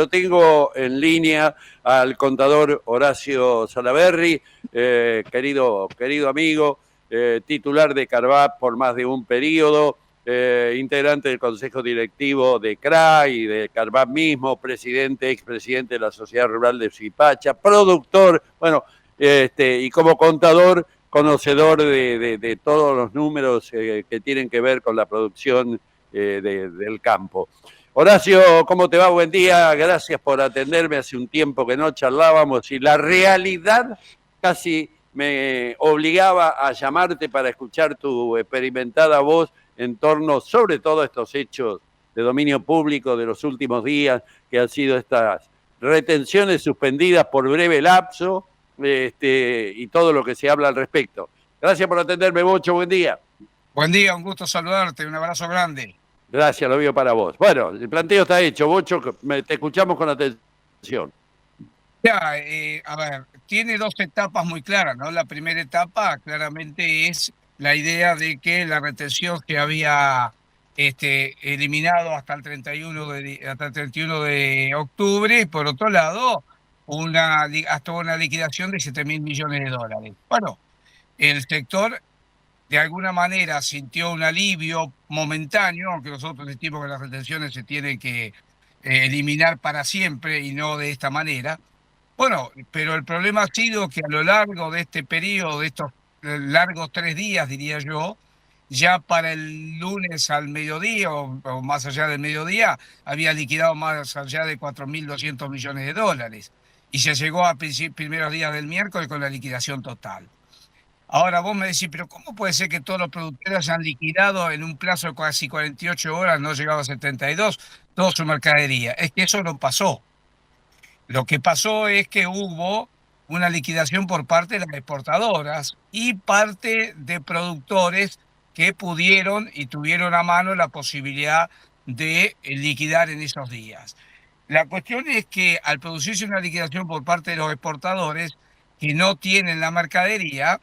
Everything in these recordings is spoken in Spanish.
Lo tengo en línea al contador Horacio Salaberry, querido amigo, titular de Carvap por más de un periodo, integrante del Consejo Directivo de CRA y de Carvap mismo, expresidente de la Sociedad Rural de Suipacha, productor, bueno, y como contador, conocedor de todos los números que tienen que ver con la producción del campo. Horacio, ¿cómo te va? Buen día, gracias por atenderme. Hace un tiempo que no charlábamos y la realidad casi me obligaba a llamarte para escuchar tu experimentada voz en torno, sobre todo, a estos hechos de dominio público de los últimos días, que han sido estas retenciones suspendidas por breve lapso, y todo lo que se habla al respecto. Gracias por atenderme, Bocho, buen día. Buen día, un gusto saludarte, un abrazo grande. Gracias, lo veo para vos. Bueno, el planteo está hecho, Bocho, te escuchamos con atención. Ya, a ver, tiene dos etapas muy claras, ¿no? La primera etapa claramente es la idea de que la retención que había eliminado hasta el 31 de octubre, y por otro lado, hasta una liquidación de 7.000 millones de dólares. Bueno, el sector de alguna manera sintió un alivio momentáneo, aunque nosotros decimos que las retenciones se tienen que eliminar para siempre y no de esta manera. Bueno, pero el problema ha sido que a lo largo de este periodo, de estos largos 3 días, diría yo, ya para el lunes al mediodía o más allá del mediodía, había liquidado más allá de 4.200 millones de dólares. Y se llegó a primeros días del miércoles con la liquidación total. Ahora vos me decís, pero ¿cómo puede ser que todos los productores hayan liquidado en un plazo de casi 48 horas, no llegado a 72, toda su mercadería? Es que eso no pasó. Lo que pasó es que hubo una liquidación por parte de las exportadoras y parte de productores que pudieron y tuvieron a mano la posibilidad de liquidar en esos días. La cuestión es que al producirse una liquidación por parte de los exportadores que no tienen la mercadería,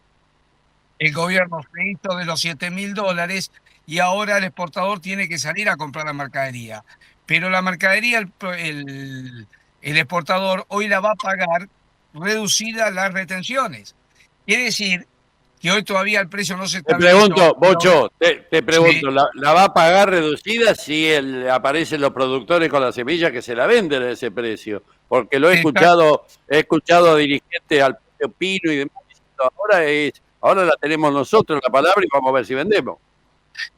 el gobierno se hizo de los 7.000 dólares y ahora el exportador tiene que salir a comprar la mercadería. Pero la mercadería, el exportador hoy la va a pagar reducida las retenciones. Quiere decir que hoy todavía el precio no se Te estabilizó. pregunto, Bocho, te Sí, pregunto, ¿la va a pagar reducida si aparecen los productores con la semilla que se la venden a ese precio? Porque lo está, he escuchado a dirigentes al Pino y demás diciendo, ahora la tenemos nosotros la palabra y vamos a ver si vendemos.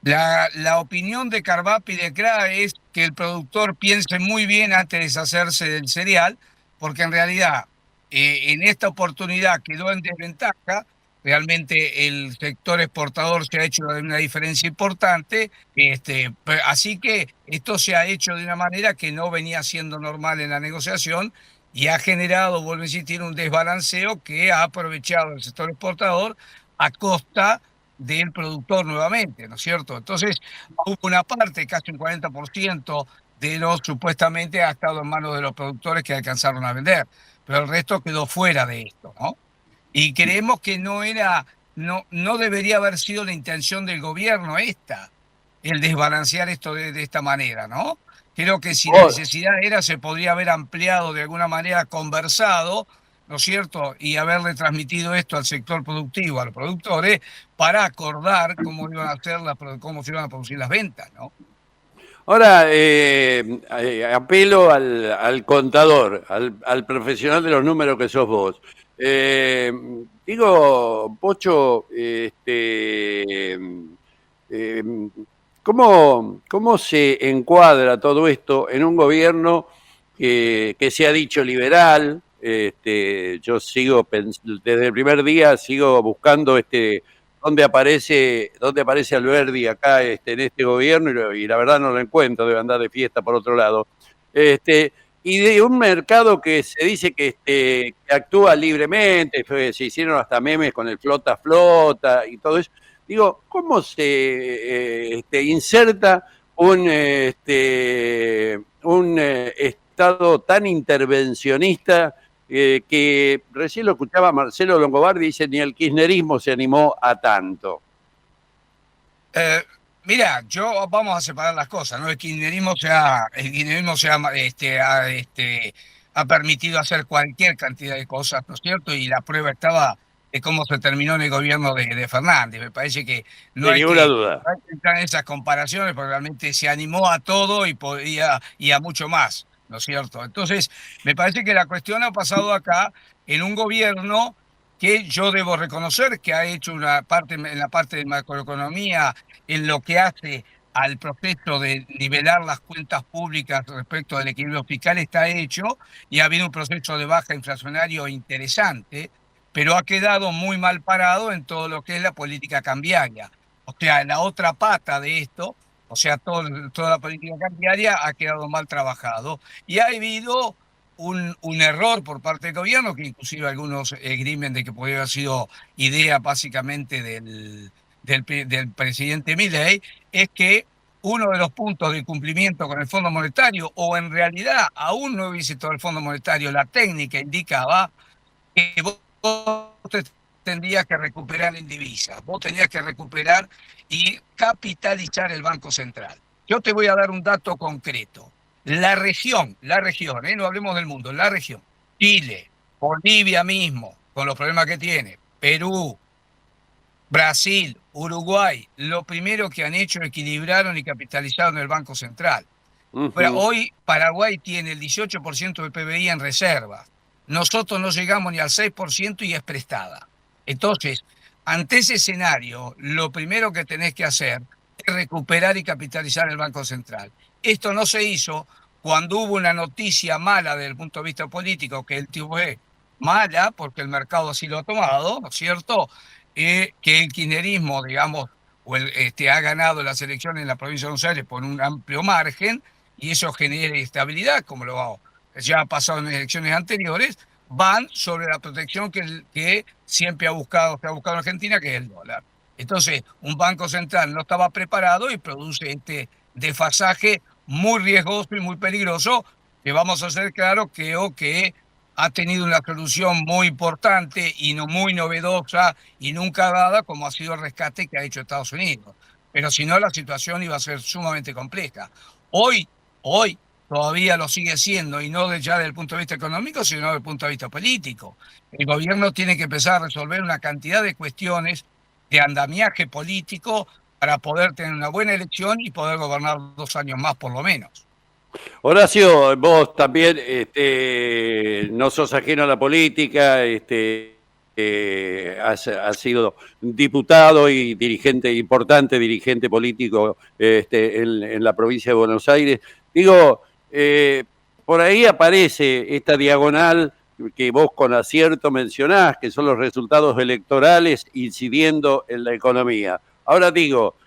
la opinión de Carvap y de CRA es que el productor piense muy bien antes de deshacerse del cereal, porque en realidad en esta oportunidad quedó en desventaja. Realmente el sector exportador se ha hecho una diferencia importante, así que esto se ha hecho de una manera que no venía siendo normal en la negociación y ha generado, vuelvo a insistir, un desbalanceo que ha aprovechado el sector exportador a costa del productor nuevamente, ¿no es cierto? Entonces, hubo una parte, casi un 40% de lo supuestamente ha estado en manos de los productores que alcanzaron a vender, pero el resto quedó fuera de esto, ¿no? Y creemos que no debería haber sido la intención del gobierno el desbalancear esto de esta manera, ¿no? Creo que si la Vos, necesidad era, se podría haber ampliado de alguna manera, conversado, ¿no es cierto? Y haberle transmitido esto al sector productivo, a los productores, para acordar cómo iban a hacer cómo se iban a producir las ventas, ¿no? ahora apelo al contador, al profesional de los números que sos vos. Eh, digo, Pocho, eh, ¿cómo se encuadra todo esto en un gobierno que se ha dicho liberal? Yo desde el primer día sigo buscando dónde aparece Alberdi acá en este gobierno y la verdad no lo encuentro, debe andar de fiesta por otro lado. Y de un mercado que se dice que actúa libremente, se hicieron hasta memes con el flota flota y todo eso. Digo, ¿cómo se inserta un Estado tan intervencionista que recién lo escuchaba Marcelo Longobardi, dice, ni el kirchnerismo se animó a tanto? Eh, Mira, vamos a separar las cosas, ¿no? El kirchnerismo ha permitido hacer cualquier cantidad de cosas, ¿no es cierto? Y la prueba estaba de cómo se terminó en el gobierno de Fernández. Me parece que no Sin hay ninguna que, duda. no hay que entrar en esas comparaciones porque realmente se animó a todo y a mucho más, ¿no es cierto? Entonces, me parece que la cuestión ha pasado acá en un gobierno que yo debo reconocer que ha hecho una parte en la parte de macroeconomía, en lo que hace al proceso de nivelar las cuentas públicas respecto del equilibrio fiscal está hecho y ha habido un proceso de baja inflacionario interesante, pero ha quedado muy mal parado en todo lo que es la política cambiaria. O sea, la otra pata de esto, o sea, toda la política cambiaria ha quedado mal trabajado y ha habido un error por parte del gobierno, que inclusive algunos esgrimen de que podría haber sido idea básicamente del presidente Milei, es que uno de los puntos de cumplimiento con el Fondo Monetario, o en realidad aún no hubiese todo el Fondo Monetario, la técnica indicaba que vos te tendrías que recuperar en divisas, vos tenías que recuperar y capitalizar el Banco Central. Yo te voy a dar un dato concreto. No hablemos del mundo, la región, Chile, Bolivia mismo, con los problemas que tiene, Perú, Brasil, Uruguay, lo primero que han hecho es equilibraron y capitalizaron el Banco Central. Pero Ujú. hoy Paraguay tiene el 18% del PBI en reservas. Nosotros no llegamos ni al 6% y es prestada. Entonces, ante ese escenario, lo primero que tenés que hacer es recuperar y capitalizar el Banco Central. Esto no se hizo cuando hubo una noticia mala desde el punto de vista político, que el fue mala, porque el mercado así lo ha tomado, ¿no es cierto? Que el kirchnerismo, digamos, ha ganado las elecciones en la provincia de Buenos Aires por un amplio margen, y eso genera estabilidad, como ya ha pasado en elecciones anteriores, van sobre la protección que siempre se ha buscado en Argentina, que es el dólar. Entonces, un banco central no estaba preparado y produce este desfasaje muy riesgoso y muy peligroso, que vamos a hacer claro que ha tenido una solución muy importante y no muy novedosa y nunca dada, como ha sido el rescate que ha hecho Estados Unidos. Pero si no, la situación iba a ser sumamente compleja. Hoy, hoy todavía lo sigue siendo, y no ya desde el punto de vista económico, sino desde el punto de vista político. El gobierno tiene que empezar a resolver una cantidad de cuestiones de andamiaje político para poder tener una buena elección y poder gobernar 2 años más por lo menos. Horacio, vos también no sos ajeno a la política, has sido diputado y dirigente importante, dirigente político en la provincia de Buenos Aires. Digo, por ahí aparece esta diagonal que vos con acierto mencionás, que son los resultados electorales incidiendo en la economía. Ahora digo,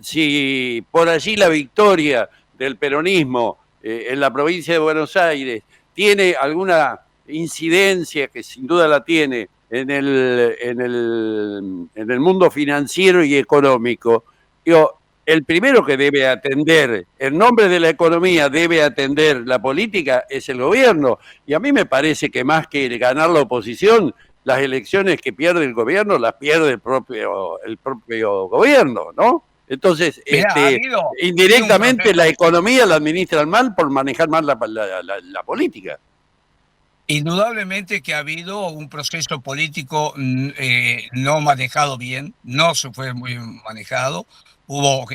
si por allí la victoria del peronismo en la provincia de Buenos Aires tiene alguna incidencia, que sin duda la tiene, en el mundo financiero y económico, digo, el primero que debe atender, en nombre de la economía debe atender la política, es el gobierno. Y a mí me parece que más que ganar la oposición, las elecciones que pierde el gobierno las pierde el propio gobierno, ¿no? Entonces, Mirá, ha habido un indirectamente la proceso. economía la administran mal por manejar mal la política. Indudablemente que ha habido un proceso político no manejado bien, no se fue muy manejado. Hubo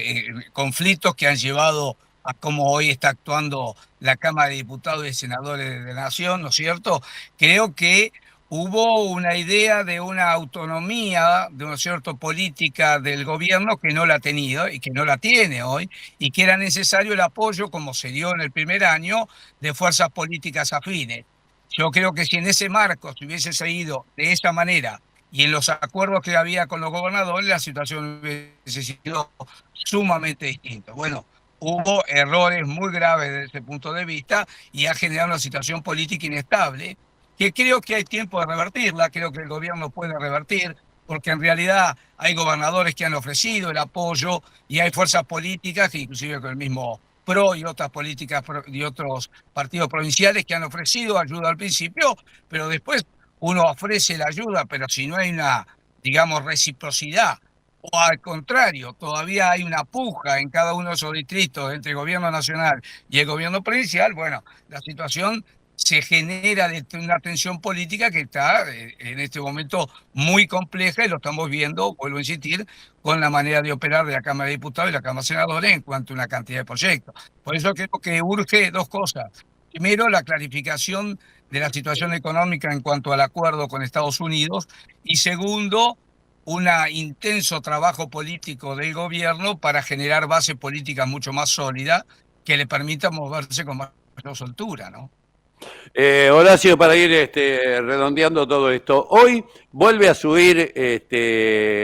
conflictos que han llevado a cómo hoy está actuando la Cámara de Diputados y Senadores de la Nación, ¿no es cierto? Creo que hubo una idea de una autonomía, de una cierta política del gobierno que no la ha tenido y que no la tiene hoy, y que era necesario el apoyo, como se dio en el primer año, de fuerzas políticas afines. Yo creo que si en ese marco se hubiese seguido de esa manera y en los acuerdos que había con los gobernadores, la situación hubiese sido sumamente distinta. Bueno, hubo errores muy graves desde ese punto de vista y ha generado una situación política inestable que creo que hay tiempo de revertirla, creo que el gobierno puede revertir, porque en realidad hay gobernadores que han ofrecido el apoyo y hay fuerzas políticas que inclusive con el mismo PRO y otras políticas y otros partidos provinciales que han ofrecido ayuda al principio, pero después uno ofrece la ayuda, pero si no hay una, digamos, reciprocidad o al contrario, todavía hay una puja en cada uno de esos distritos entre el gobierno nacional y el gobierno provincial, bueno, la situación se genera de una tensión política que está en este momento muy compleja y lo estamos viendo, vuelvo a insistir, con la manera de operar de la Cámara de Diputados y la Cámara de Senadores en cuanto a una cantidad de proyectos. Por eso creo que urge dos cosas. Primero, la clarificación de la situación económica en cuanto al acuerdo con Estados Unidos y segundo, un intenso trabajo político del gobierno para generar base política mucho más sólida que le permita moverse con mayor soltura, ¿no? Horacio, para ir redondeando todo esto, hoy vuelve a subir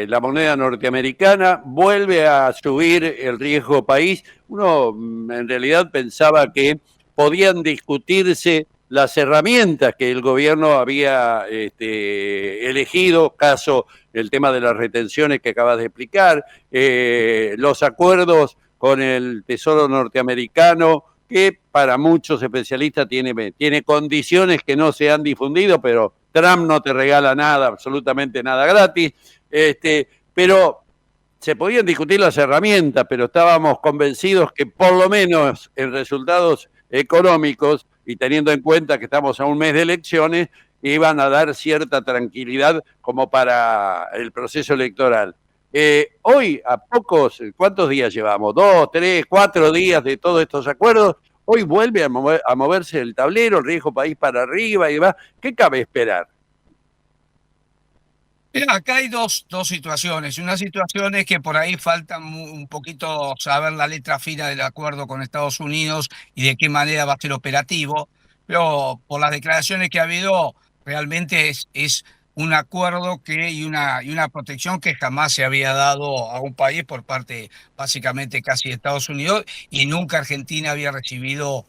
la moneda norteamericana, vuelve a subir el riesgo país. Uno en realidad pensaba que podían discutirse las herramientas que el gobierno había elegido, caso el tema de las retenciones que acabas de explicar, los acuerdos con el Tesoro norteamericano, que para muchos especialistas tiene condiciones que no se han difundido, pero Trump no te regala nada, absolutamente nada gratis, pero se podían discutir las herramientas, pero estábamos convencidos que por lo menos en resultados económicos, y teniendo en cuenta que estamos a un mes de elecciones, iban a dar cierta tranquilidad como para el proceso electoral. Hoy, a pocos, ¿cuántos días llevamos? 2, 3, 4 días de todos estos acuerdos. Hoy vuelve a moverse el tablero, el riesgo país para arriba y demás. ¿Qué cabe esperar? Mira, acá hay dos situaciones. Una situación es que por ahí falta un poquito saber la letra fina del acuerdo con Estados Unidos y de qué manera va a ser operativo, pero por las declaraciones que ha habido, realmente es un acuerdo y una protección que jamás se había dado a un país por parte básicamente casi de Estados Unidos y nunca Argentina había recibido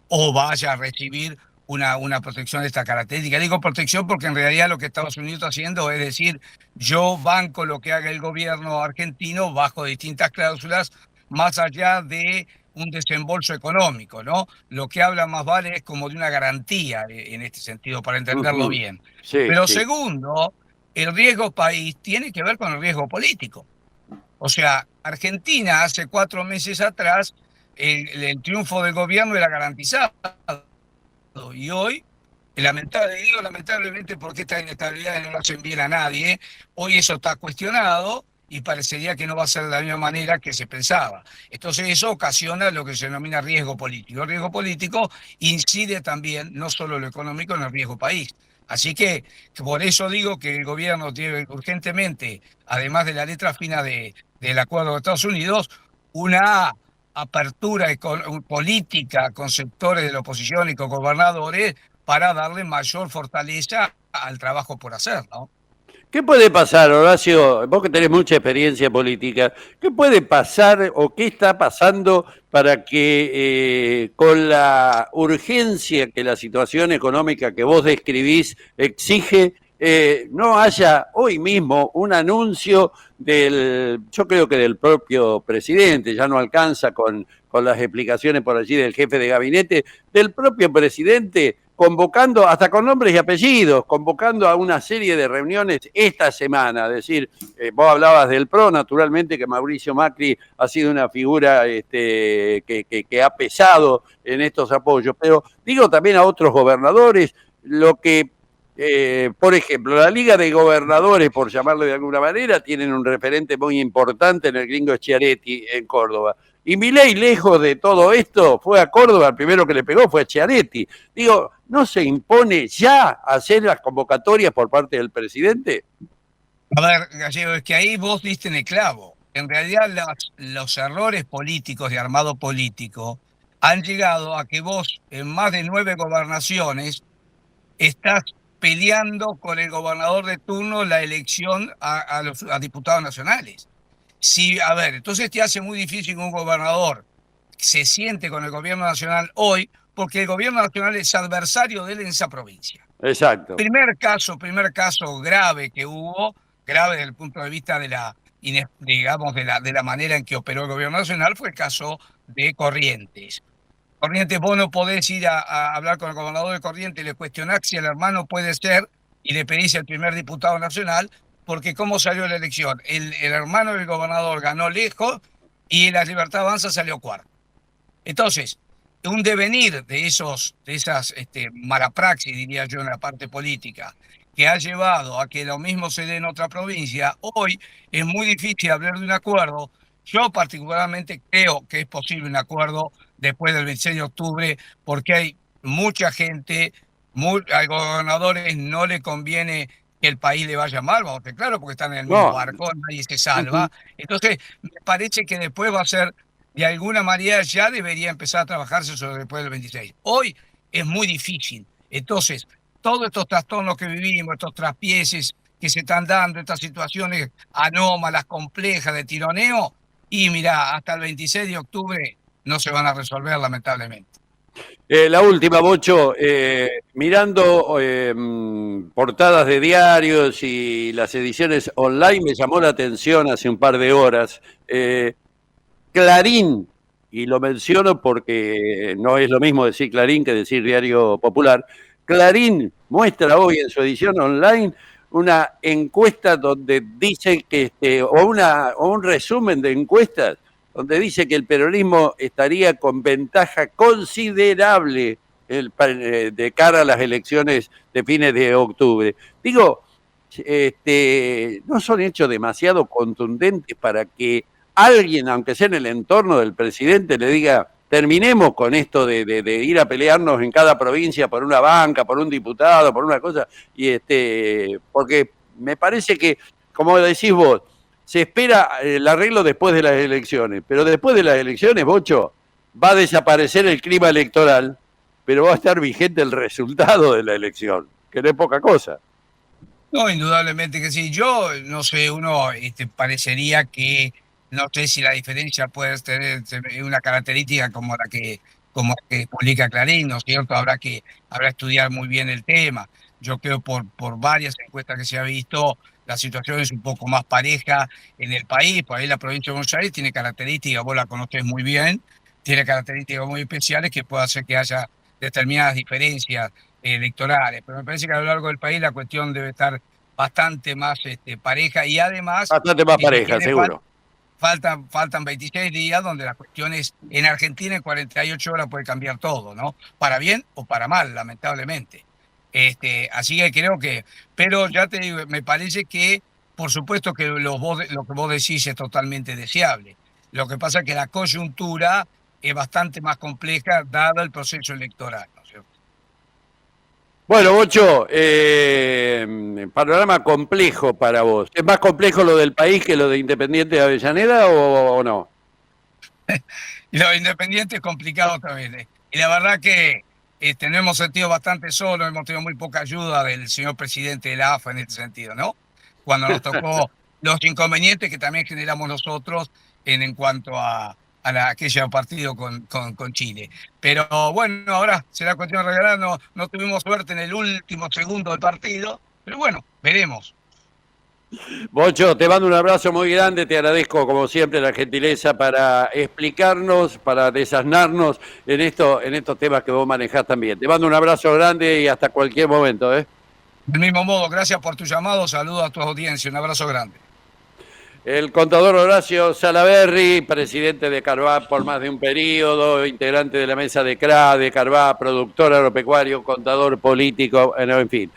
o vaya a recibir una protección de esta característica. Digo protección porque en realidad lo que Estados Unidos está haciendo es decir, yo banco lo que haga el gobierno argentino bajo distintas cláusulas, más allá de un desembolso económico, ¿no? Lo que habla más vale es como de una garantía en este sentido, para entenderlo Ujú. bien. Sí, Pero sí. segundo, el riesgo país tiene que ver con el riesgo político. O sea, Argentina hace 4 meses atrás, el triunfo del gobierno era garantizado. Y hoy, lamentablemente, porque esta inestabilidad no le hacen bien a nadie, hoy eso está cuestionado y parecería que no va a ser de la misma manera que se pensaba. Entonces eso ocasiona lo que se denomina riesgo político. El riesgo político incide también, no solo lo económico, en el riesgo país. Así que por eso digo que el gobierno debe urgentemente, además de la letra fina del acuerdo de Estados Unidos, una apertura política con sectores de la oposición y con gobernadores para darle mayor fortaleza al trabajo por hacer, ¿no? ¿Qué puede pasar, Horacio? Vos que tenés mucha experiencia política, ¿qué puede pasar o qué está pasando para que con la urgencia que la situación económica que vos describís exige, no haya hoy mismo un anuncio yo creo que del propio presidente, ya no alcanza con las explicaciones por allí del jefe de gabinete, del propio presidente convocando, hasta con nombres y apellidos, convocando a una serie de reuniones esta semana? Es decir, vos hablabas del PRO, naturalmente que Mauricio Macri ha sido una figura que ha pesado en estos apoyos, pero digo también a otros gobernadores, lo que por ejemplo, la Liga de Gobernadores, por llamarlo de alguna manera, tienen un referente muy importante en el gringo Schiaretti en Córdoba. Y Milei, lejos de todo esto, fue a Córdoba, el primero que le pegó fue a Schiaretti. Digo, ¿no se impone ya hacer las convocatorias por parte del presidente? A ver, Gallego, es que ahí vos diste en el clavo. En realidad los errores políticos de armado político han llegado a que vos en más de 9 gobernaciones estás peleando con el gobernador de turno la elección a diputados nacionales. Sí, a ver, entonces te hace muy difícil que un gobernador se siente con el gobierno nacional hoy, porque el gobierno nacional es adversario de él en esa provincia. Exacto. Primer caso grave que hubo, grave desde el punto de vista de digamos, de la manera en que operó el gobierno nacional, fue el caso de Corrientes. Corrientes, vos no podés ir a hablar con el gobernador de Corrientes y le cuestionás si el hermano puede ser y le pedís el primer diputado nacional, porque ¿cómo salió la elección? El hermano del gobernador ganó lejos y la Libertad Avanza salió cuarto. Entonces, un devenir de esas mala praxis, diría yo, en la parte política, que ha llevado a que lo mismo se dé en otra provincia, hoy es muy difícil hablar de un acuerdo. Yo particularmente creo que es posible un acuerdo después del 26 de octubre, porque hay mucha gente, a gobernadores no le conviene que el país le vaya mal, vamos a estar claro, porque están en el mismo No. barco, nadie se salva. Entonces, me parece que después va a ser, de alguna manera, ya debería empezar a trabajarse sobre después del 26. Hoy es muy difícil. Entonces, todos estos trastornos que vivimos, estos traspieses que se están dando, estas situaciones anómalas, complejas de tironeo, y mira, hasta el 26 de octubre no se van a resolver, lamentablemente. La última, Bocho, mirando portadas de diarios y las ediciones online, me llamó la atención hace un par de horas. Clarín, y lo menciono porque no es lo mismo decir Clarín que decir Diario Popular. Clarín muestra hoy en su edición online una encuesta donde dice que, o un resumen de encuestas donde dice que el peronismo estaría con ventaja considerable de cara a las elecciones de fines de octubre. Digo, no son hechos demasiado contundentes para que alguien, aunque sea en el entorno del presidente, le diga, terminemos con esto de ir a pelearnos en cada provincia por una banca, por un diputado, por una cosa, y porque me parece que, como decís vos, se espera el arreglo después de las elecciones, pero después de las elecciones, Bocho, va a desaparecer el clima electoral, pero va a estar vigente el resultado de la elección, que no es poca cosa. No, indudablemente que sí. Yo, no sé, uno parecería que, no sé si la diferencia puede tener una característica como la que publica Clarín, ¿no es cierto? Habrá estudiar muy bien el tema. Yo creo por varias encuestas que se ha visto, la situación es un poco más pareja en el país. Por ahí la provincia de Buenos Aires tiene características, vos la conocés muy bien, tiene características muy especiales que puede hacer que haya determinadas diferencias electorales, pero me parece que a lo largo del país la cuestión debe estar bastante más pareja y además, Bastante más si se pareja, quiere, seguro. faltan 26 días donde las cuestiones en Argentina en 48 horas puede cambiar todo, ¿no? Para bien o para mal, lamentablemente. Así que creo que, pero ya te digo, me parece que, por supuesto que lo que vos decís es totalmente deseable. Lo que pasa es que la coyuntura es bastante más compleja dado el proceso electoral, ¿no es cierto? Bueno, Bocho, panorama complejo para vos. ¿Es más complejo lo del país que lo de Independiente de Avellaneda o no? Y lo independiente es complicado también. Y la verdad que nos hemos sentido bastante solos, hemos tenido muy poca ayuda del señor presidente de la AFA en este sentido, ¿no? Cuando nos tocó los inconvenientes que también generamos nosotros en cuanto a aquella partido con Chile. Pero bueno, ahora será cuestión de regalar, no tuvimos suerte en el último segundo del partido, pero bueno, veremos. Bocho, te mando un abrazo muy grande, te agradezco como siempre la gentileza para explicarnos, para desasnarnos en estos temas que vos manejás también. Te mando un abrazo grande y hasta cualquier momento, ¿eh? Del mismo modo, gracias por tu llamado, saludos a tu audiencia, un abrazo grande. El contador Horacio Salaverry, presidente de Carvá por más de un periodo, integrante de la mesa de CRA, de Carvá, productor agropecuario, contador político, en fin.